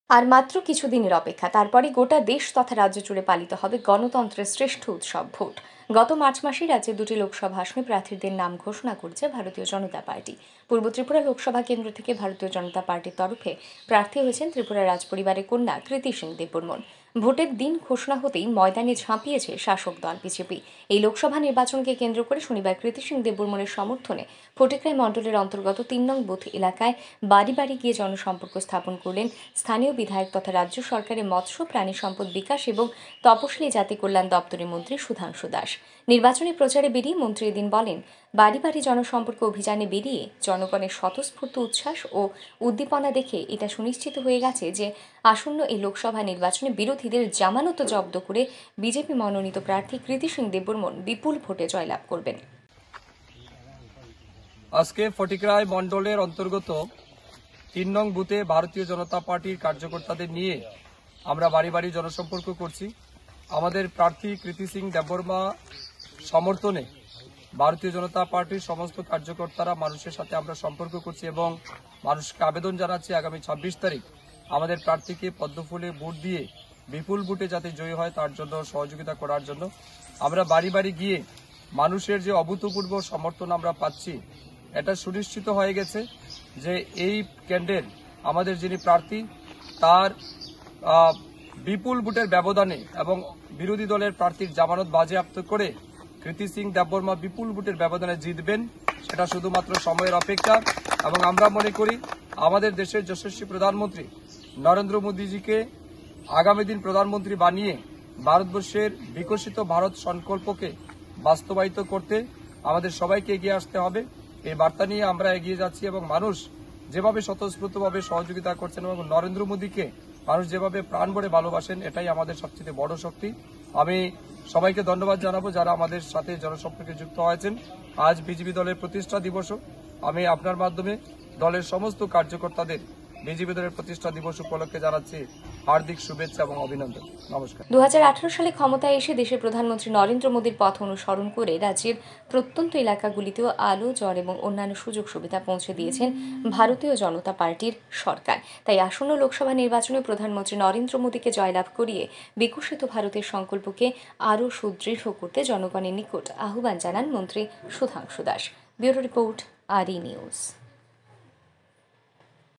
আর মাত্র কিছুদিনের অপেক্ষা, তারপরে গোটা দেশ তথা রাজ্য জুড়ে পালিত হবে গণতন্ত্রের শ্রেষ্ঠ উৎসব ভোট। গত মার্চ মাসে রাজ্যে দুটি লোকসভা আসনে প্রার্থীদের নাম ঘোষণা করেছে ভারতীয় জনতা পার্টি। পূর্ব ত্রিপুরা লোকসভা কেন্দ্র থেকে ভারতীয় জনতা পার্টির তরফে প্রার্থী হয়েছেন ত্রিপুরা রাজপরিবারের কন্যা কৃতি সিং দেববর্মন। ভোটের দিন ঘোষণা হতেই ময়দানে ঝাঁপিয়েছে শাসক দল বিজেপি। এই লোকসভা নির্বাচনকে কেন্দ্র করে শনিবার কৃতি সিং দেববর্মনের সমর্থনে ফটিকরাই মণ্ডলের অন্তর্গত ৩ নং বুথ এলাকায় বাড়ি বাড়ি গিয়ে জনসম্পর্ক স্থাপন করলেন স্থানীয় বিধায়ক তথা রাজ্য সরকারের মৎস্য প্রাণী সম্পদ বিকাশ এবং তপশিলি জাতি কল্যাণ দপ্তরের মন্ত্রী সুধাংশু দাস। নির্বাচনী প্রচারে বেরিয়ে মন্ত্রী এদিন বলেন, বাড়ি বাড়ি জনসম্পর্ক অভিযানে বেরিয়ে জনগণের স্বতঃস্ফূর্ত উচ্ছ্বাস ও উদ্দীপনা দেখে এটা সুনিশ্চিত হয়ে গেছে যে আসন্ন এই লোকসভা নির্বাচনে বিরোধীদের জামানত জব্দ করে বিজেপি মনোনীত প্রার্থী কৃতি সিং দেববর্মন বিপুল ভোটে জয়লাভ করবেন। আজকে ফটিকরাই মণ্ডলের অন্তর্গত ৩ নং বুথে ভারতীয় জনতা পার্টির কার্যকর্তাদের নিয়ে আমরা বাড়ি বাড়ি জনসম্পর্ক করছি। আমাদের প্রার্থী কৃতি সিং দেববর্মা সমর্থনে ভারতীয় জনতা পার্টির সমস্ত কার্যকর্তারা মানুষের সাথে আমরা সম্পর্ক করছি এবং মানুষকে আবেদন জানাচ্ছি আগামী ২৬ তারিখ আমাদের প্রার্থীকে পদ্মফুলে ভোট দিয়ে বিপুল ভোটে যাতে জয়ী হয় তার জন্য সহযোগিতা করার জন্য আমরা বাড়ি বাড়ি গিয়ে মানুষের যে অভূতপূর্ব সমর্থন আমরা পাচ্ছি, এটা সুনিশ্চিত হয়ে গেছে যে এই কেন্দ্রের আমাদের যিনি প্রার্থী তার বিপুল ভোটের ব্যবধানে এবং বিরোধী দলের প্রার্থীর জামানত বাজেয়াপ্ত করে কৃতি সিং দেববর্মা বিপুল ভোটের ব্যবধানে জিতবেন। সেটা শুধুমাত্র সময়ের অপেক্ষা এবং আমরা মনে করি আমাদের দেশের যশস্বী প্রধানমন্ত্রী নরেন্দ্র মোদীজিকে আগামী দিন প্রধানমন্ত্রী বানিয়ে ভারতবর্ষের বিকশিত ভারত সংকল্পকে বাস্তবায়িত করতে আমাদের সবাইকে এগিয়ে আসতে হবে। এই বার্তা নিয়ে আমরা এগিয়ে যাচ্ছি এবং মানুষ যেভাবে স্বতঃস্ফূর্তভাবে সহযোগিতা করছেন এবং নরেন্দ্র মোদীকে মানুষ যেভাবে প্রাণ ভরে ভালোবাসেন, এটাই আমাদের সবচেয়ে বড় শক্তি। আমি সবাইকে ধন্যবাদ জানাবো যারা আমাদের সাথে জনসম্পর্কে যুক্ত হয়েছেন। আজ বিজেপি দলের প্রতিষ্ঠা দিবসও আমি আপনার মাধ্যমে দলের সমস্ত কার্যকর্তাদের বিজেপি দলের প্রতিষ্ঠা দিবস উপলক্ষে জানাচ্ছি হার্দিক শুভেচ্ছা এবং অভিনন্দন। নমস্কার। 2018 সালে ক্ষমতায় এসে দেশের প্রধানমন্ত্রী নরেন্দ্র মোদীর পথ অনুসরণ করে রাজ্যের প্রত্যন্ত এলাকাগুলিতেও আলো, জল এবং অন্যান্য সুযোগ সুবিধা পৌঁছে দিয়েছেন ভারতীয় জনতা পার্টির সরকার। তাই আসন্ন লোকসভা নির্বাচনে প্রধানমন্ত্রী নরেন্দ্র মোদীকে জয়লাভ করিয়ে বিকশিত ভারতের সংকল্পকে আরও সুদৃঢ় করতে জনগণের নিকট আহ্বান জানান মন্ত্রী Sudhanshu Das. Bureau report, RE news.